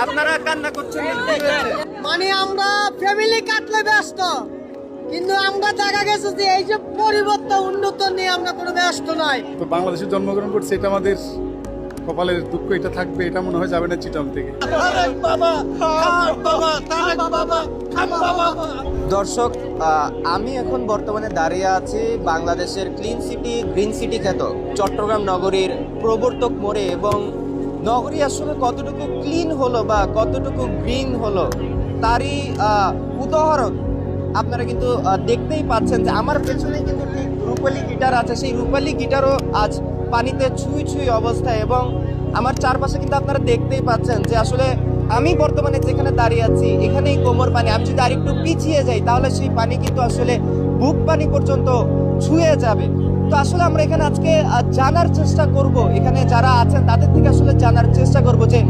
আপনারা কান্না করছেন, মানে আমরা ফ্যামিলি কাটলে ব্যস্ত, কিন্তু আমরা দেখা গেছে যে এই যে পরিবর্তন উন্নত নিয়ে আমরা কোনো ব্যস্ত নাই। তো বাংলাদেশে জন্মগ্রহণ করছে, এটা আমাদের কপালের দুঃখ, এটা থাকবে, এটা মনে হয় যাবে না চিটাং থেকে। দর্শক, আমি এখন বর্তমানে দাঁড়িয়ে আছি বাংলাদেশের ক্লিন সিটি গ্রিন সিটি খ্যাত চট্টগ্রাম নগরীর প্রবর্তক মোড়ে, এবং নগরী আসলে কতটুকু ক্লিন হলো বা কতটুকু গ্রিন হলো তারই উদাহরণ আপনারা কিন্তু দেখতেই পাচ্ছেন যে আমার পেছনে কিন্তু ঠিক রূপালী গিটার আছে, সেই রূপালী গিটারও আজ পানিতে ছুঁই ছুঁই অবস্থায়, এবং আমার চারপাশে কিন্তু আপনারা দেখতেই পাচ্ছেন যে আসলে আমি বর্তমানে যেখানে দাঁড়িয়ে আছি এখানেই কোমর পানি। আমি যদি আরেকটু পিছিয়ে যাই তাহলে সেই পানি কিন্তু আসলে বুক পানি পর্যন্ত ছুঁয়ে যাবে। তো আসলে আমরা এখানে আজকে জানার চেষ্টা করব, এখানে যারা আছেন তাদের থেকে আসলে জানার চেষ্টা করব যে